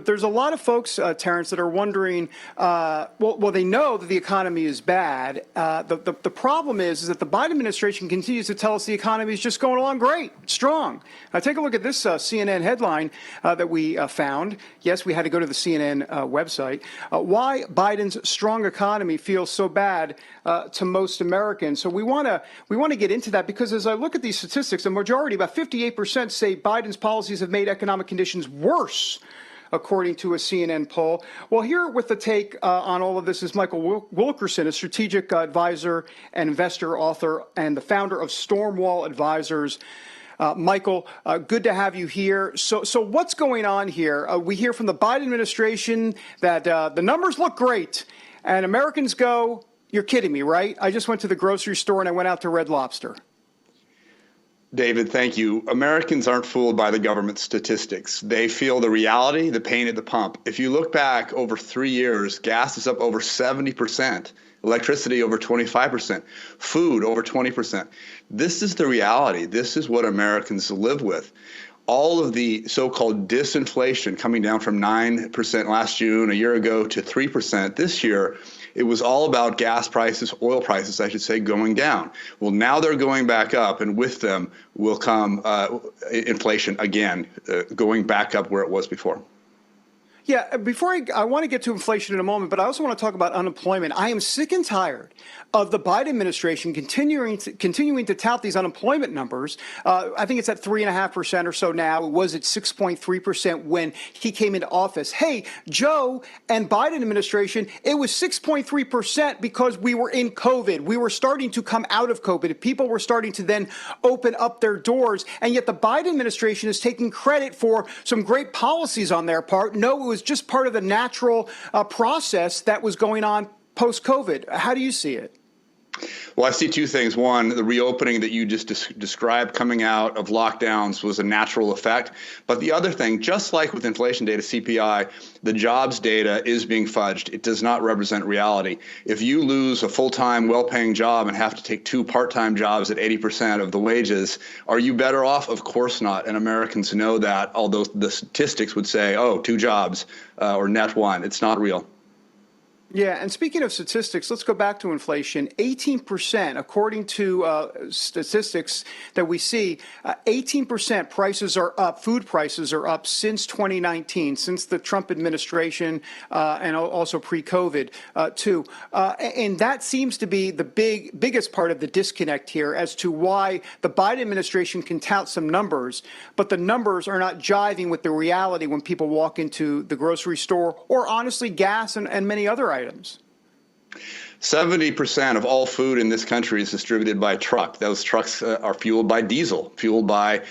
but there's a lot of folks, Terrence, that are wondering, well, they know that the economy is bad. The problem is that the Biden administration continues to tell us the economy is just going along great, strong. Take a look at this CNN headline that we found. Yes, we had to go to the CNN website. Why Biden's strong economy feels so bad to most Americans. So we want to get into that, because as I look at these statistics, the majority, about 58%, say Biden's policies have made economic conditions worse, according to a CNN poll. Well, here with the take on all of this is Michael Wilkerson, a strategic advisor and investor, author, and the founder of Stormwall Advisors. Michael, good to have you here. So what's going on here? We hear from the Biden administration that the numbers look great, and Americans go, "You're kidding me, right? I just went to the grocery store and I went out to Red Lobster." David, thank you. Americans aren't fooled by the government statistics. They feel the reality, the pain at the pump. If you look back over 3 years, gas is up over 70%, electricity over 25%, food over 20%. This is the reality. This is what Americans live with. All of the so-called disinflation coming down from 9% last June, a year ago, to 3% this year, it was all about gas prices, oil prices, I should say, going down. Well, now they're going back up, and with them will come inflation again, going back up where it was before. Yeah, before I want to get to inflation in a moment, but I also want to talk about unemployment. I am sick and tired of the Biden administration continuing to tout these unemployment numbers. I think it's at 3.5% or so now. It was at 6.3% when he came into office. Hey, Joe and Biden administration, it was 6.3% because we were in COVID. We were starting to come out of COVID. People were starting to then open up their doors. And yet the Biden administration is taking credit for some great policies on their part. No, it was just part of the natural process that was going on post-COVID. How do you see it? Well, I see two things. One, the reopening that you just described coming out of lockdowns was a natural effect. But the other thing, just like with inflation data, CPI, the jobs data is being fudged. It does not represent reality. If you lose a full-time, well-paying job and have to take two part-time jobs at 80% of the wages, are you better off? Of course not. And Americans know that, although the statistics would say, oh, two jobs or net one. It's not real. Yeah, and speaking of statistics, let's go back to inflation. 18%, according to statistics that we see, 18% prices are up, food prices are up since 2019, since the Trump administration and also pre-COVID too. And that seems to be the biggest part of the disconnect here as to why the Biden administration can tout some numbers, but the numbers are not jiving with the reality when people walk into the grocery store or honestly gas and many other items. 70% of all food in this country is distributed by truck. Those trucks are fueled by diesel, fueled by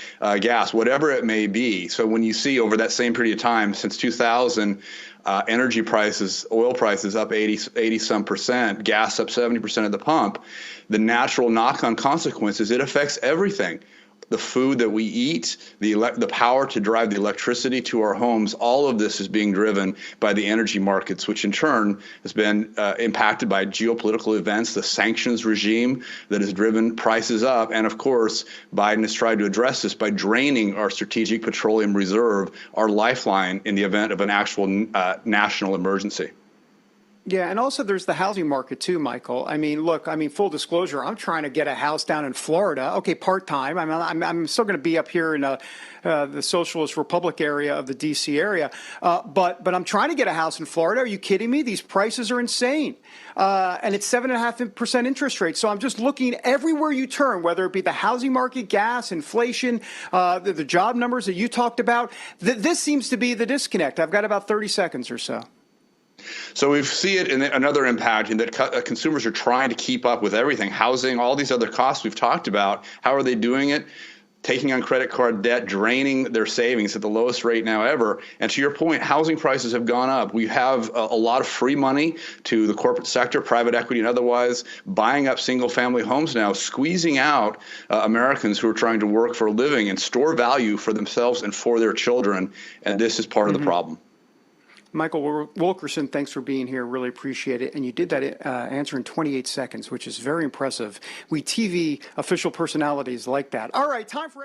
gas, whatever it may be. So when you see over that same period of time, since 2000, energy prices, oil prices up 80 some percent, gas up 70% at the pump, the natural knock-on consequences, it affects everything. The food that we eat, the power to drive the electricity to our homes, all of this is being driven by the energy markets, which in turn has been impacted by geopolitical events, the sanctions regime that has driven prices up. And of course, Biden has tried to address this by draining our strategic petroleum reserve, our lifeline in the event of an actual national emergency. Yeah, and also there's the housing market too, Michael. I mean, look, full disclosure, I'm trying to get a house down in Florida. Okay, part-time. I'm still going to be up here in the Socialist Republic area of the D.C. area. But I'm trying to get a house in Florida. Are you kidding me? These prices are insane. And it's 7.5% interest rate. So I'm just looking everywhere you turn, whether it be the housing market, gas, inflation, the job numbers that you talked about. This seems to be the disconnect. I've got about 30 seconds or so. So we see it in another impact in that consumers are trying to keep up with everything, housing, all these other costs we've talked about. How are they doing it? Taking on credit card debt, draining their savings at the lowest rate now ever. And to your point, housing prices have gone up. We have a lot of free money to the corporate sector, private equity and otherwise, buying up single-family homes now, squeezing out Americans who are trying to work for a living and store value for themselves and for their children. And this is part of the problem. Michael Wilkerson, thanks for being here. Really appreciate it. And you did that answer in 28 seconds, which is very impressive. We TV official personalities like that. All right, time for